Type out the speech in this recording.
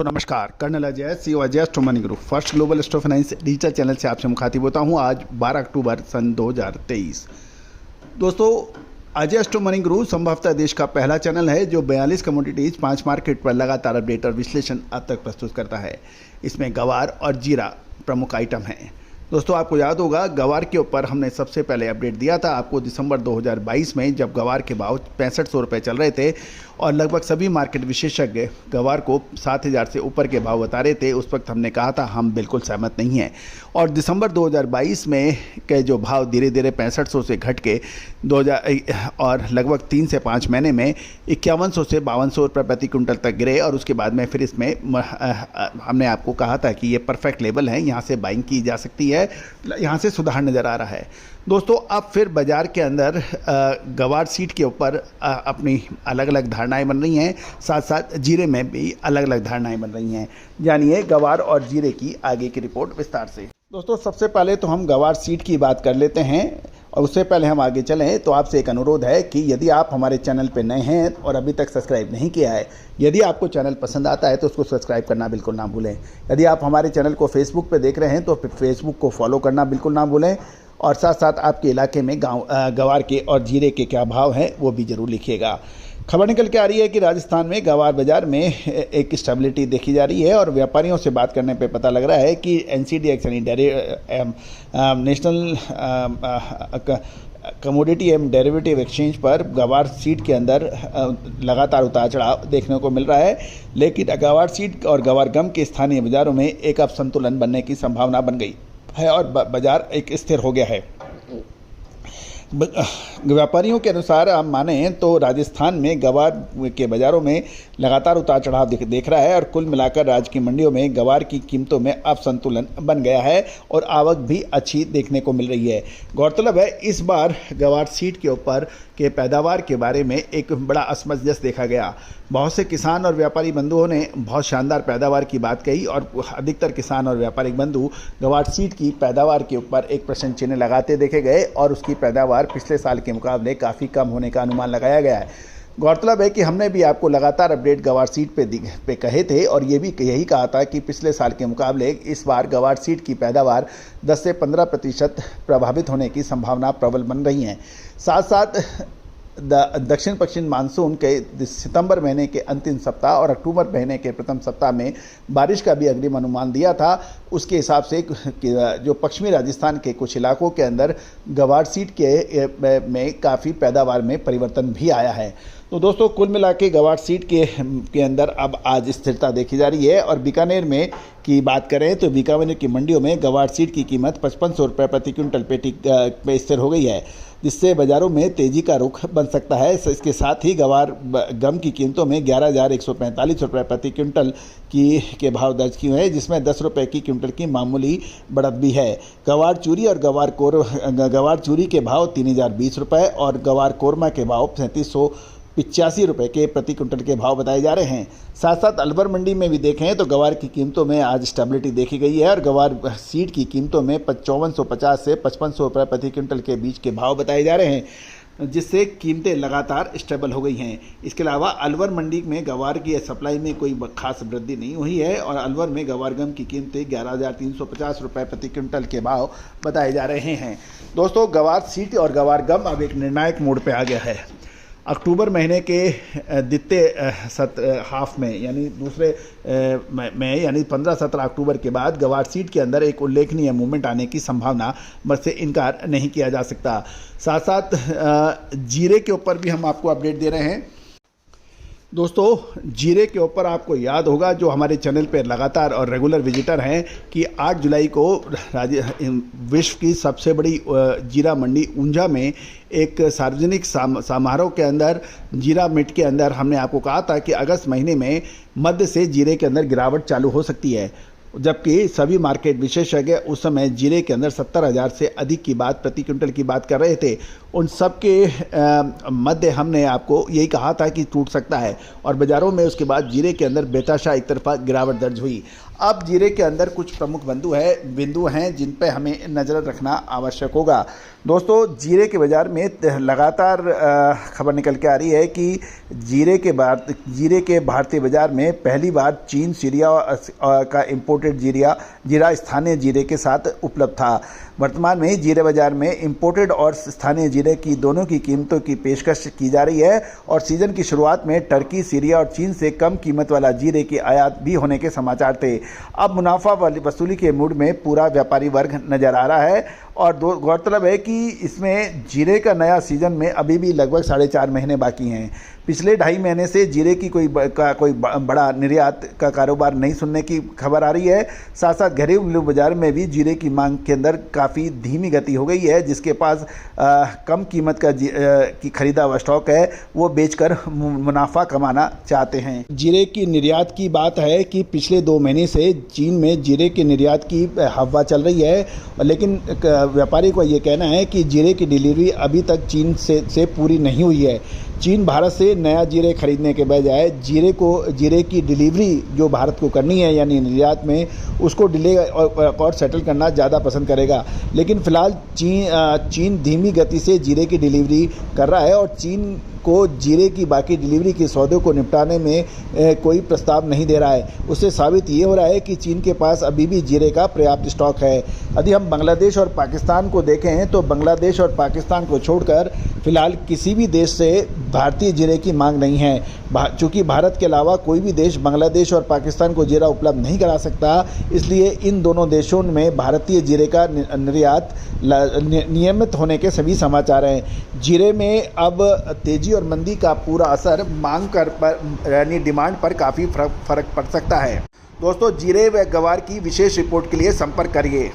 दोस्तों नमस्कार, colonel Ajay CEO Ajay stock money group first global stock finance digital channel से आपसे मुखातिब होता हूं। आज 12 अक्टूबर सन 2023। दोस्तों, अजय स्टॉक मनी ग्रुप संभवतः देश का पहला चैनल है जो 42 कमोडिटीज 5 मार्केट पर लगातार अपडेट और विश्लेषण अब तक प्रस्तुत करता है। इसमें गवार और जीरा प्रमुख आइटम हैं। दोस्तों, आपको याद होगा गवार के ऊपर हमने सबसे पहले अपडेट दिया था आपको दिसंबर 2022 में, जब गवार के भाव 6500 रुपये चल रहे थे और लगभग सभी मार्केट विशेषज्ञ गवार को 7000 से ऊपर के भाव बता रहे थे। उस वक्त हमने कहा था हम बिल्कुल सहमत नहीं हैं। और दिसंबर 2022 में के जो भाव धीरे धीरे 6500 से घट के 2000 और लगभग 3 से 5 महीने में 5100 से 5200 रुपये प्रति क्विंटल तक गिरे। और उसके बाद में फिर इसमें हमने आपको कहा था कि ये परफेक्ट लेवल है, यहाँ से बाइंग की जा सकती है, यहाँ से सुधार नज़र आ रहा है। दोस्तों, अब फिर बाजार के अंदर गवार सीट के ऊपर अपनी अलग अलग धारणाएं बन रही हैं, साथ साथ जीरे में भी अलग अलग धारणाएं बन रही हैं। जानिए गवार और जीरे की आगे की रिपोर्ट विस्तार से। दोस्तों, सबसे पहले तो हम गवार सीट की बात कर लेते हैं और उससे पहले हम आगे चलें तो आपसे एक अनुरोध है कि यदि आप हमारे चैनल पर नए हैं और अभी तक सब्सक्राइब नहीं किया है, यदि आपको चैनल पसंद आता है तो उसको सब्सक्राइब करना बिल्कुल ना भूलें। यदि आप हमारे चैनल को फेसबुक पे देख रहे हैं तो फेसबुक को फॉलो करना बिल्कुल ना भूलें। और साथ साथ आपके इलाके में गवार के और जीरे के क्या भाव हैं वो भी ज़रूर लिखिएगा। खबर निकल के आ रही है कि राजस्थान में गवार बाजार में एक स्टेबिलिटी देखी जा रही है और व्यापारियों से बात करने पे पता लग रहा है कि NCDX यानी नेशनल कमोडिटी एवं डेरिवेटिव एक्सचेंज पर गवार सीट के अंदर लगातार उतार चढ़ाव देखने को मिल रहा है। लेकिन गवार सीट और गवार गम के स्थानीय बाज़ारों में एक असंतुलन बनने की संभावना बन गई है और बाजार एक स्थिर हो गया है। व्यापारियों के अनुसार आप माने तो राजस्थान में गवार के बाज़ारों में लगातार उतार चढ़ाव देख रहा है और कुल मिलाकर राज्य की मंडियों में गवार की कीमतों में अब संतुलन बन गया है और आवक भी अच्छी देखने को मिल रही है। गौरतलब है इस बार गवार सीट के ऊपर के पैदावार के बारे में एक बड़ा असमंजस देखा गया। बहुत से किसान और व्यापारी बंधुओं ने बहुत शानदार पैदावार की बात कही और अधिकतर किसान और व्यापारिक बंधु गवार सीट की पैदावार के ऊपर एक प्रश्न चिन्ह लगाते देखे गए और उसकी पैदावार पिछले साल के मुकाबले काफ़ी कम होने का अनुमान लगाया गया है। गौरतलब है कि हमने भी आपको लगातार अपडेट गवार सीट पे कहे थे और ये भी यही कहा था कि पिछले साल के मुकाबले इस बार गवार सीट की पैदावार 10 से 15% प्रभावित होने की संभावना प्रबल बन रही है। साथ साथ दक्षिण पश्चिम मानसून के सितंबर महीने के अंतिम सप्ताह और अक्टूबर महीने के प्रथम सप्ताह में बारिश का भी अग्रिम अनुमान दिया था। उसके हिसाब से जो पश्चिमी राजस्थान के कुछ इलाकों के अंदर गवार सीट के में काफ़ी पैदावार में परिवर्तन भी आया है। तो दोस्तों, कुल मिला के गवार सीट के अंदर अब आज स्थिरता देखी जा रही है। और बीकानेर में की बात करें तो बीकानेर की मंडियों में गवार सीट की कीमत 5500 रुपये प्रति क्विंटल पे स्थिर हो गई है, जिससे बाज़ारों में तेज़ी का रुख बन सकता है। इसके साथ ही गवार गम की कीमतों में 11,145 रुपये प्रति क्विंटल के भाव दर्ज किए हैं, जिसमें 10 रुपये की क्विंटल की मामूली बढ़त भी है। गवार चूरी और गवार चूरी के भाव 3020 रुपये और गवार कोरमा के भाव 3785 रुपये के प्रति क्विंटल के भाव बताए जा रहे हैं। साथ साथ अलवर मंडी में भी देखें तो गवार की कीमतों में आज स्टेबिलिटी देखी गई है और गवार सीट की कीमतों में 5450 से 5500 रुपये प्रति क्विंटल के बीच के भाव बताए जा रहे हैं, जिससे कीमतें लगातार स्टेबल हो गई हैं। इसके अलावा अलवर मंडी में गवार की सप्लाई में कोई खास वृद्धि नहीं हुई है और अलवर में गवार गम की कीमतें 11,350 रुपये प्रति क्विंटल के भाव बताए जा रहे हैं। दोस्तों, गवार सीट और गवार गम अब एक निर्णायक मोड़ पर आ गया है। अक्टूबर महीने के द्वितीय हाफ में यानी दूसरे में यानी 15-17 अक्टूबर के बाद गवार सीट के अंदर एक उल्लेखनीय मूवमेंट आने की संभावना से इनकार नहीं किया जा सकता। साथ साथ जीरे के ऊपर भी हम आपको अपडेट दे रहे हैं। दोस्तों, जीरे के ऊपर आपको याद होगा जो हमारे चैनल पर लगातार और रेगुलर विजिटर हैं कि 8 जुलाई को विश्व की सबसे बड़ी जीरा मंडी ऊंझा में एक सार्वजनिक समारोह के अंदर जीरा मिट के अंदर हमने आपको कहा था कि अगस्त महीने में मध्य से जीरे के अंदर गिरावट चालू हो सकती है, जबकि सभी मार्केट विशेषज्ञ उस समय जीरे के अंदर 70,000 से अधिक की बात प्रति क्विंटल की बात कर रहे थे। उन सब के मध्य हमने आपको यही कहा था कि टूट सकता है और बाज़ारों में उसके बाद जीरे के अंदर बेतहाशा एक तरफा गिरावट दर्ज हुई। अब जीरे के अंदर कुछ प्रमुख बिंदु हैं जिन पर हमें नज़र रखना आवश्यक होगा। दोस्तों जीरे के बाज़ार में लगातार खबर निकल के आ रही है कि जीरे के भारतीय बाज़ार में पहली बार चीन सीरिया का इम्पोर्टेड जीरा स्थानीय जीरे के साथ उपलब्ध था। वर्तमान में जीरे बाज़ार में इम्पोर्टेड और स्थानीय जीरे की दोनों की कीमतों की पेशकश की जा रही है और सीज़न की शुरुआत में टर्की, सीरिया और चीन से कम कीमत वाला जीरे की आयात भी होने के समाचार थे। अब मुनाफा वसूली के मूड में पूरा व्यापारी वर्ग नज़र आ रहा है और गौरतलब है कि इसमें जीरे का नया सीज़न में अभी भी लगभग 4.5 महीने बाकी हैं। पिछले 2.5 महीने से जीरे की कोई बड़ा निर्यात का कारोबार नहीं सुनने की खबर आ रही है। साथ साथ घरेलू बाजार में भी जीरे की मांग के अंदर काफ़ी धीमी गति हो गई है। जिसके पास कम कीमत का की खरीदा हुआ स्टॉक है वो बेचकर मुनाफा कमाना चाहते हैं। जीरे की निर्यात की बात है कि पिछले 2 महीने से चीन में जीरे के निर्यात की हवा चल रही है, लेकिन व्यापारी को ये कहना है कि जीरे की डिलीवरी अभी तक चीन से पूरी नहीं हुई है। चीन भारत से नया जीरे खरीदने के बजाय जीरे की डिलीवरी जो भारत को करनी है यानी निर्यात में उसको डिले और सेटल करना ज़्यादा पसंद करेगा। लेकिन फ़िलहाल चीन धीमी गति से जीरे की डिलीवरी कर रहा है और चीन को जीरे की बाकी डिलीवरी के सौदों को निपटाने में कोई प्रस्ताव नहीं दे रहा है। उससे साबित ये हो रहा है कि चीन के पास अभी भी जीरे का पर्याप्त स्टॉक है। यदि हम बांग्लादेश और पाकिस्तान को देखें तो बांग्लादेश और पाकिस्तान को छोड़कर फिलहाल किसी भी देश से भारतीय जीरे की मांग नहीं है। चूँकि भारत के अलावा कोई भी देश बांग्लादेश और पाकिस्तान को जीरा उपलब्ध नहीं करा सकता, इसलिए इन दोनों देशों में भारतीय जीरे का निर्यात नियमित होने के सभी समाचार हैं। जीरे में अब तेजी और मंदी का पूरा असर मांग पर यानी डिमांड पर काफ़ी फर्क पड़ सकता है। दोस्तों जीरे व ग्वार की विशेष रिपोर्ट के लिए संपर्क करिए।